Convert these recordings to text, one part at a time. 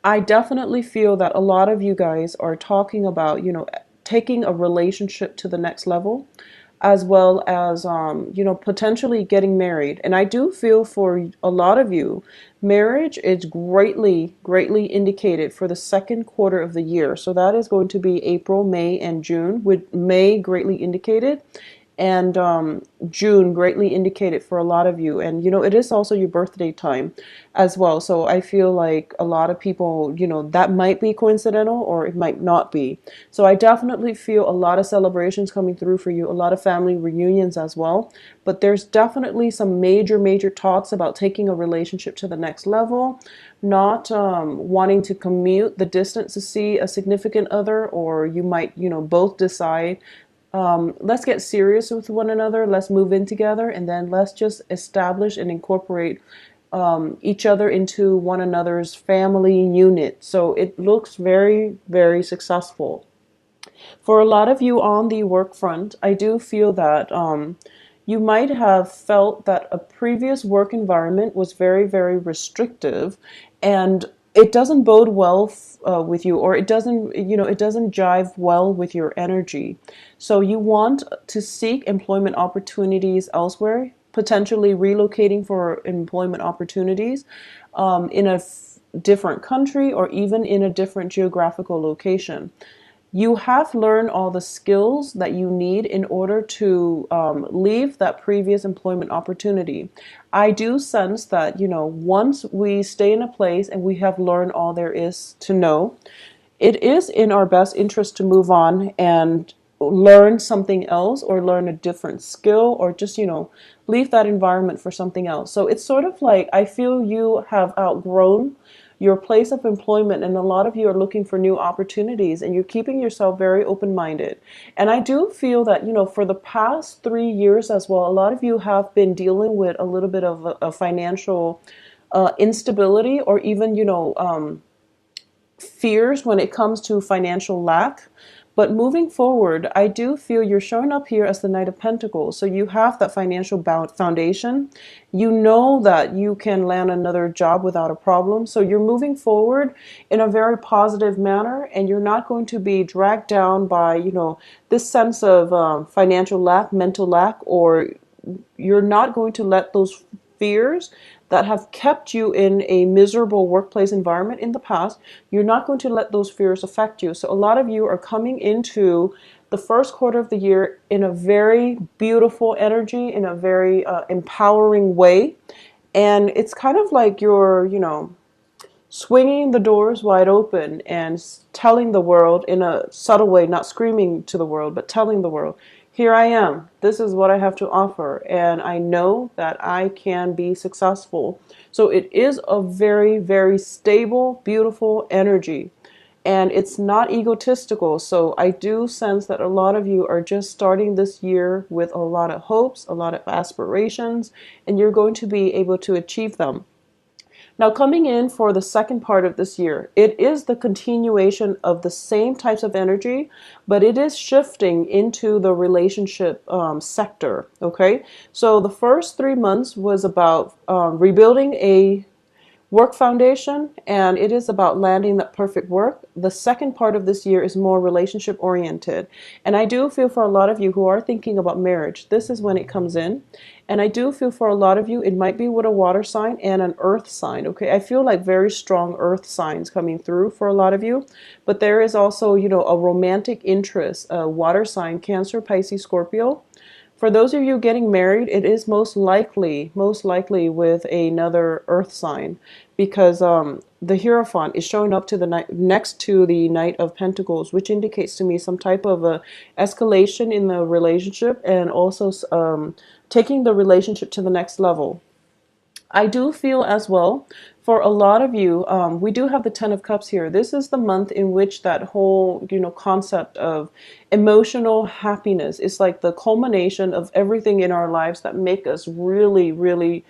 I definitely feel that a lot of you guys are talking about, taking a relationship to the next level, as well as, potentially getting married. And I do feel for a lot of you, marriage is greatly, greatly indicated for the second quarter of the year. So that is going to be April, May, and June, with May greatly indicated and June greatly indicated for a lot of you. And it is also your birthday time as well. So I feel like a lot of people, that might be coincidental or it might not be. So I definitely feel a lot of celebrations coming through for you, a lot of family reunions as well. But there's definitely some major, major talks about taking a relationship to the next level, not wanting to commute the distance to see a significant other, or you might, both decide, let's get serious with one another, let's move in together, and then let's just establish and incorporate each other into one another's family unit. So it looks very, very successful. For a lot of you on the work front, I do feel that you might have felt that a previous work environment was very, very restrictive, and it doesn't bode well with you, or it doesn't jive well with your energy. So you want to seek employment opportunities elsewhere, potentially relocating for employment opportunities in a different country or even in a different geographical location. You have learned all the skills that you need in order to leave that previous employment opportunity. I do sense that, once we stay in a place and we have learned all there is to know, it is in our best interest to move on and learn something else, or learn a different skill, or just, leave that environment for something else. So it's sort of like I feel you have outgrown your place of employment, and a lot of you are looking for new opportunities, and you're keeping yourself very open-minded. And I do feel that, for the past 3 years as well, a lot of you have been dealing with a little bit of a financial instability, or even, fears when it comes to financial lack. But moving forward, I do feel you're showing up here as the Knight of Pentacles. So you have that financial foundation. You know that you can land another job without a problem. So you're moving forward in a very positive manner, and you're not going to be dragged down by, this sense of financial lack, mental lack, or you're not going to let those fears that have kept you in a miserable workplace environment in the past, you're not going to let those fears affect you. So a lot of you are coming into the first quarter of the year in a very beautiful energy, in a very empowering way. And it's kind of like you're, swinging the doors wide open and telling the world in a subtle way, not screaming to the world, but telling the world, here I am. This is what I have to offer. And I know that I can be successful. So it is a very, very stable, beautiful energy. And it's not egotistical. So I do sense that a lot of you are just starting this year with a lot of hopes, a lot of aspirations, and you're going to be able to achieve them. Now, coming in for the second part of this year, it is the continuation of the same types of energy, but it is shifting into the relationship sector. Okay, so the first 3 months was about rebuilding a work foundation, and it is about landing that perfect work. The second part of this year is more relationship oriented. And I do feel for a lot of you who are thinking about marriage, this is when it comes in. And I do feel for a lot of you, it might be with a water sign and an earth sign. Okay, I feel like very strong earth signs coming through for a lot of you. But there is also, a romantic interest, a water sign, Cancer, Pisces, Scorpio. For those of you getting married, it is most likely with another earth sign, because the Hierophant is showing up to the next to the Knight of Pentacles, which indicates to me some type of escalation in the relationship, and also taking the relationship to the next level. I do feel as well for a lot of you, we do have the Ten of Cups here. This is the month in which that whole, concept of emotional happiness is like the culmination of everything in our lives that make us really, really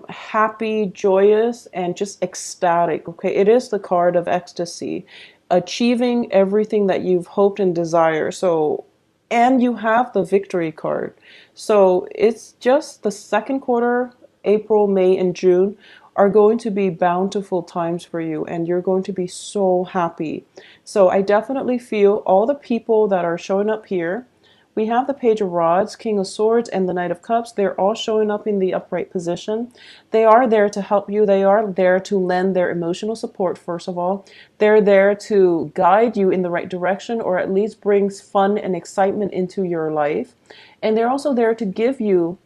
happy, joyous, and just ecstatic. Okay, it is the card of ecstasy, achieving everything that you've hoped and desired. So, and you have the victory card. So it's just the second quarter, April, May, and June, are going to be bountiful times for you, and you're going to be so happy. So I definitely feel all the people that are showing up here. We have the Page of Rods, King of Swords, and the Knight of Cups. They're all showing up in the upright position. They are there to help you. They are there to lend their emotional support, first of all. They're there to guide you in the right direction, or at least brings fun and excitement into your life. And they're also there to give you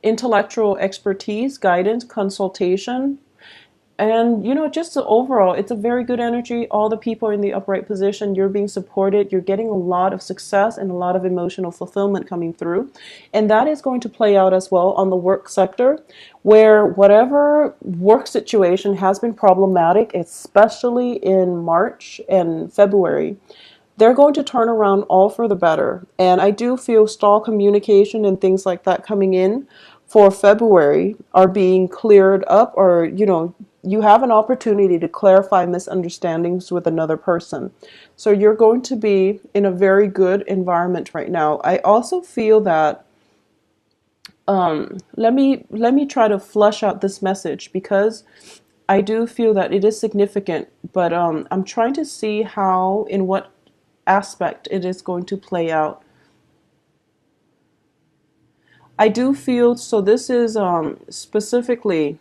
intellectual expertise, guidance, consultation, and just the overall, it's a very good energy. All the people in the upright position, you're being supported. You're getting a lot of success and a lot of emotional fulfillment coming through. And that is going to play out as well on the work sector, where whatever work situation has been problematic, especially in March and February, they're going to turn around all for the better. And I do feel stall communication and things like that coming in for February are being cleared up, or you have an opportunity to clarify misunderstandings with another person. So you're going to be in a very good environment right now. I also feel that let me try to flush out this message, because I do feel that it is significant, but I'm trying to see how, in what aspect it is going to play out. I do feel, so this is specifically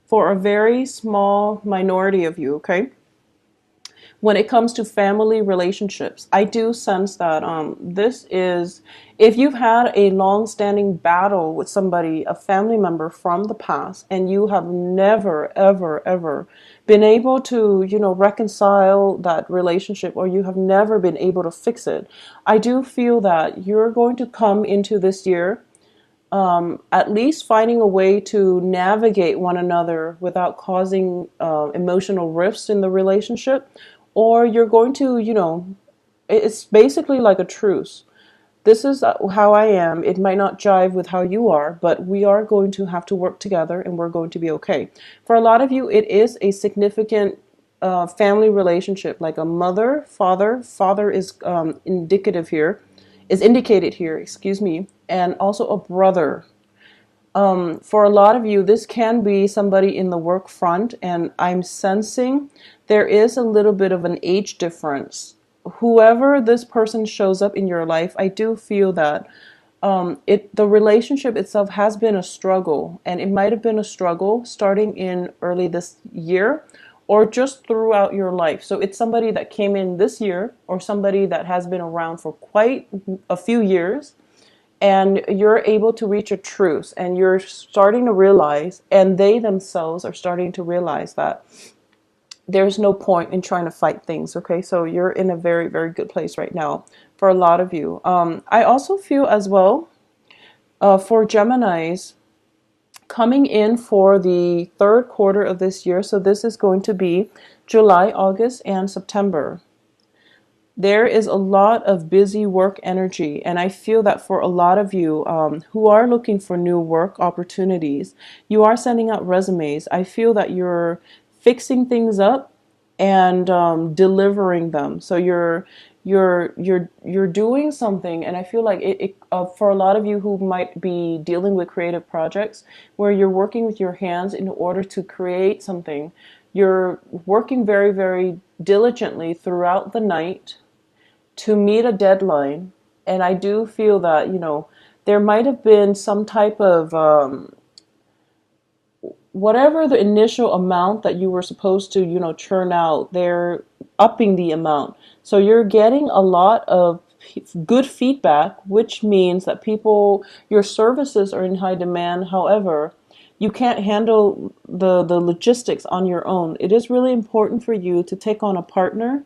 for a very small minority of you, okay? When it comes to family relationships, I do sense that this is, if you've had a long-standing battle with somebody, a family member from the past, and you have never, ever, ever been able to, reconcile that relationship, or you have never been able to fix it, I do feel that you're going to come into this year at least finding a way to navigate one another without causing emotional rifts in the relationship, or you're going to, it's basically like a truce. This is how I am. It might not jive with how you are, but we are going to have to work together, and we're going to be okay. For a lot of you, it is a significant family relationship, like a mother, father. Father is indicated here, excuse me, and also a brother. For a lot of you, this can be somebody in the work front, and I'm sensing there is a little bit of an age difference. Whoever this person shows up in your life, I do feel that the relationship itself has been a struggle, and it might have been a struggle starting in early this year, or just throughout your life. So it's somebody that came in this year, or somebody that has been around for quite a few years, and you're able to reach a truce, and you're starting to realize, and they themselves are starting to realize, that there's no point in trying to fight things, okay? So you're in a very, very good place right now for a lot of you. I also feel as well, for Geminis, coming in for the third quarter of this year, so this is going to be July, August, and September. There is a lot of busy work energy, and I feel that for a lot of you who are looking for new work opportunities, you are sending out resumes. I feel that you're fixing things up and delivering them. So you're doing something, and I feel like for a lot of you who might be dealing with creative projects where you're working with your hands in order to create something, you're working very, very diligently throughout the night to meet a deadline. And I do feel that, there might have been some type of whatever the initial amount that you were supposed to, churn out, they're upping the amount. So you're getting a lot of good feedback, which means that your services are in high demand. However, you can't handle the logistics on your own. It is really important for you to take on a partner.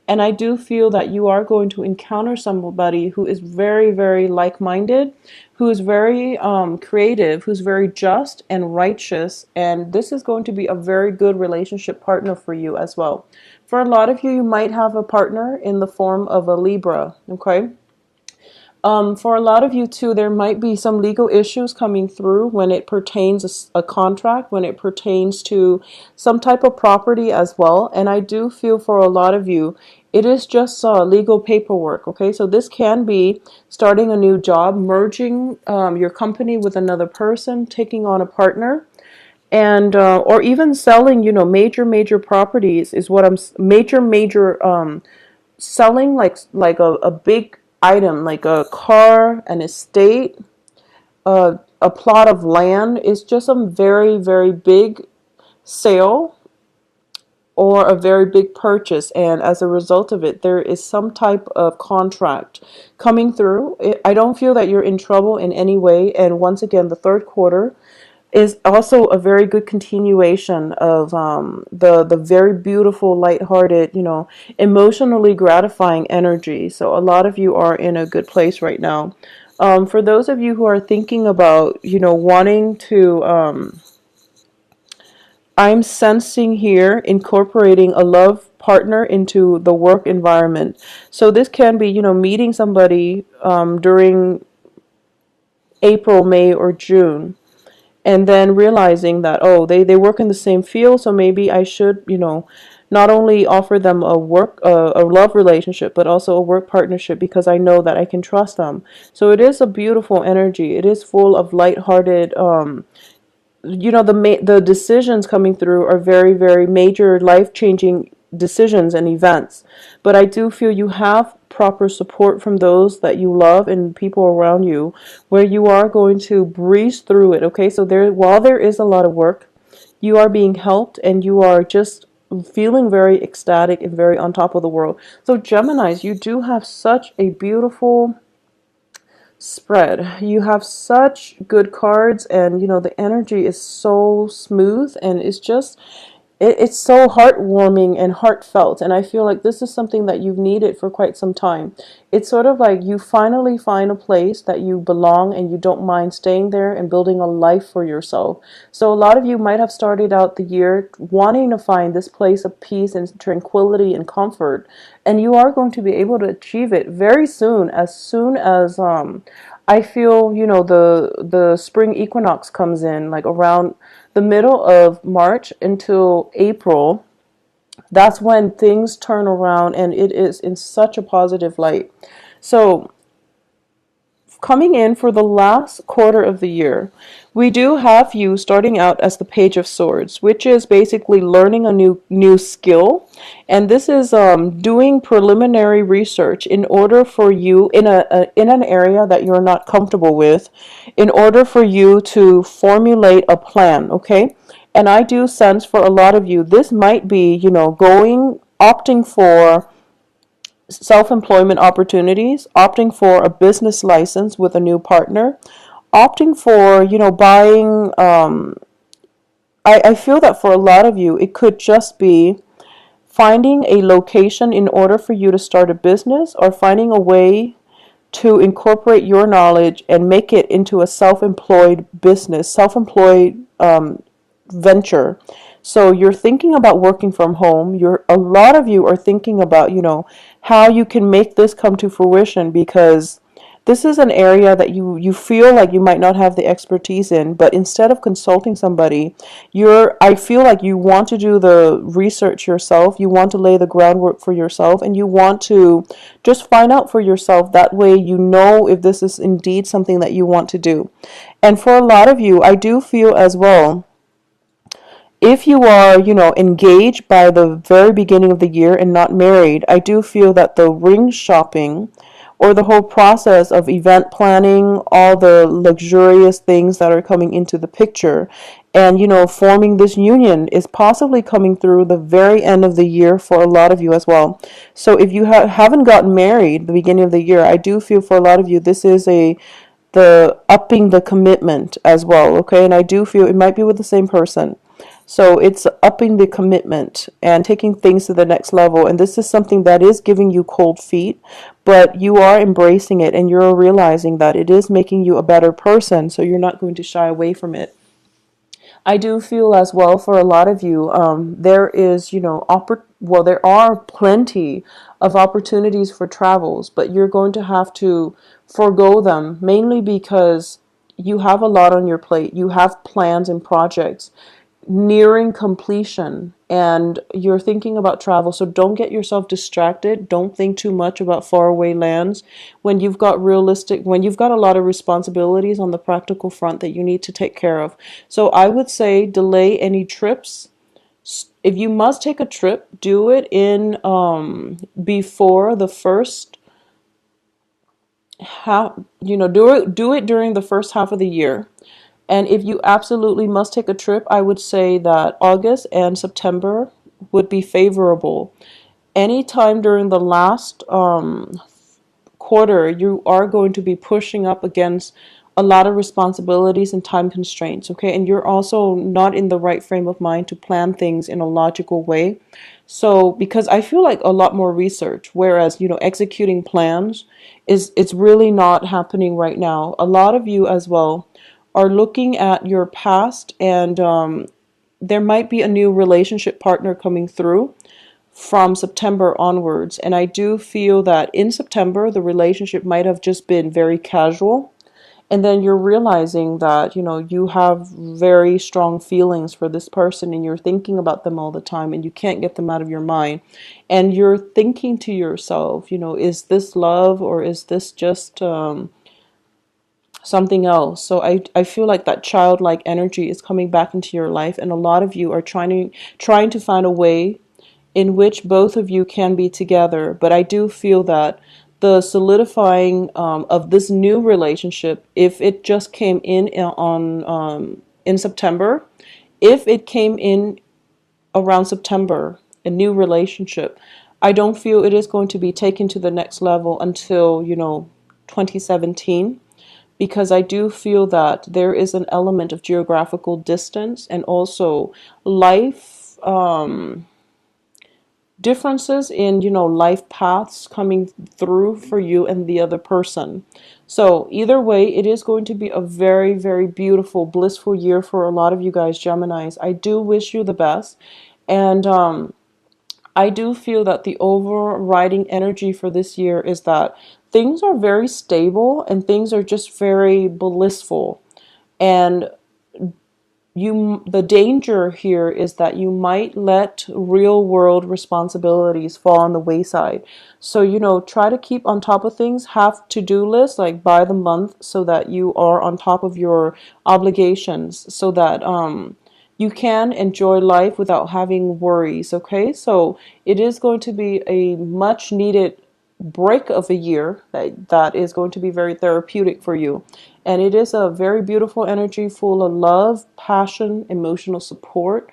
And I do feel that you are going to encounter somebody who is very, very like-minded, who is very creative, who's very just and righteous. And this is going to be a very good relationship partner for you as well. For a lot of you, you might have a partner in the form of a Libra, okay? For a lot of you too, there might be some legal issues coming through when it pertains a contract, when it pertains to some type of property as well. And I do feel for a lot of you, it is just legal paperwork. Okay, so this can be starting a new job, merging your company with another person, taking on a partner. and or even selling, you know, major properties is what major selling, like a big item, like a car, an estate, a plot of land, is just a very big sale or a very big purchase, and as a result of it there is some type of contract coming through. I don't feel that you're in trouble in any way, and once again the third quarter is also a very good continuation of the very beautiful, lighthearted, you know, emotionally gratifying energy. So a lot of you are in a good place right now. For those of you who are thinking about, you know, wanting to, I'm sensing here incorporating a love partner into the work environment. So this can be, you know, meeting somebody during April, May, or June, and then realizing that, oh, they work in the same field, so maybe I should, you know, not only offer them a love relationship, but also a work partnership, because I know that I can trust them. So it is a beautiful energy. It is full of lighthearted, you know, the decisions coming through are very major, life-changing decisions and events. But I do feel you have proper support from those that you love and people around you, where you are going to breeze through it. Okay, so while there is a lot of work, you are being helped, and you are just feeling very ecstatic and very on top of the world. So Geminis, you do have such a beautiful spread. You have such good cards, and you know the energy is so smooth, and it's just it's so heartwarming and heartfelt, and I feel like this is something that you've needed for quite some time. It's sort of like you finally find a place that you belong, and you don't mind staying there and building a life for yourself. So a lot of you might have started out the year wanting to find this place of peace and tranquility and comfort, and you are going to be able to achieve it very soon as I feel, you know, the spring equinox comes in, like around the middle of March until April. That's when things turn around, and it is in such a positive light. So coming in for the last quarter of the year, we do have you starting out as the Page of Swords, which is basically learning a new skill, and this is doing preliminary research in order for you in an area that you're not comfortable with, in order for you to formulate a plan. Okay, and I do sense for a lot of you this might be, you know, opting for self-employment opportunities, opting for a business license with a new partner, opting for, you know, buying, I feel that for a lot of you, it could just be finding a location in order for you to start a business, or finding a way to incorporate your knowledge and make it into a self-employed business, self-employed venture. So you're thinking about working from home. A lot of you are thinking about, you know, how you can make this come to fruition, because this is an area that you feel like you might not have the expertise in, but instead of consulting somebody, I feel like you want to do the research yourself, you want to lay the groundwork for yourself, and you want to just find out for yourself. That way you know if this is indeed something that you want to do. And for a lot of you, I do feel as well, if you are, you know, engaged by the very beginning of the year and not married, I do feel that the ring shopping, or the whole process of event planning, all the luxurious things that are coming into the picture, and, you know, forming this union is possibly coming through the very end of the year for a lot of you as well. So if you haven't gotten married the beginning of the year, I do feel for a lot of you this is the upping the commitment as well. Okay, and I do feel it might be with the same person. So it's upping the commitment and taking things to the next level. And this is something that is giving you cold feet, but you are embracing it, and you're realizing that it is making you a better person. So you're not going to shy away from it. I do feel as well for a lot of you, there is, you know, there are plenty of opportunities for travels, but you're going to have to forego them, mainly because you have a lot on your plate. You have plans and projects. nearing completion, and you're thinking about travel. So don't get yourself distracted. Don't think too much about faraway lands when you've got when you've got a lot of responsibilities on the practical front that you need to take care of. So I would say delay any trips. If you must take a trip, do it in before the first half, do it during the first half of the year. And if you absolutely must take a trip, I would say that August and September would be favorable. Anytime during the last quarter, you are going to be pushing up against a lot of responsibilities and time constraints, okay? And you're also not in the right frame of mind to plan things in a logical way. So, because I feel like a lot more research, whereas, executing plans it's really not happening right now. A lot of you as well are looking at your past, and there might be a new relationship partner coming through from September onwards. And I do feel that in September, the relationship might have just been very casual. And then you're realizing that, you have very strong feelings for this person, and you're thinking about them all the time and you can't get them out of your mind. And you're thinking to yourself, is this love, or is this just something else? So I feel like that childlike energy is coming back into your life, and a lot of you are trying to find a way in which both of you can be together. But I do feel that the solidifying of this new relationship, if it just came in September, if it came in around September, a new relationship, I don't feel it is going to be taken to the next level until 2017, because I do feel that there is an element of geographical distance and also life differences in life paths coming through for you and the other person. So either way, it is going to be a very, very beautiful, blissful year for a lot of you guys, Geminis. I do wish you the best, and I do feel that the overriding energy for this year is that things are very stable and things are just very blissful. And the danger here is that you might let real world responsibilities fall on the wayside. So, try to keep on top of things, have to-do lists like by the month, so that you are on top of your obligations, so that you can enjoy life without having worries, okay? So it is going to be a much needed break of a year that is going to be very therapeutic for you. And it is a very beautiful energy full of love, passion, emotional support.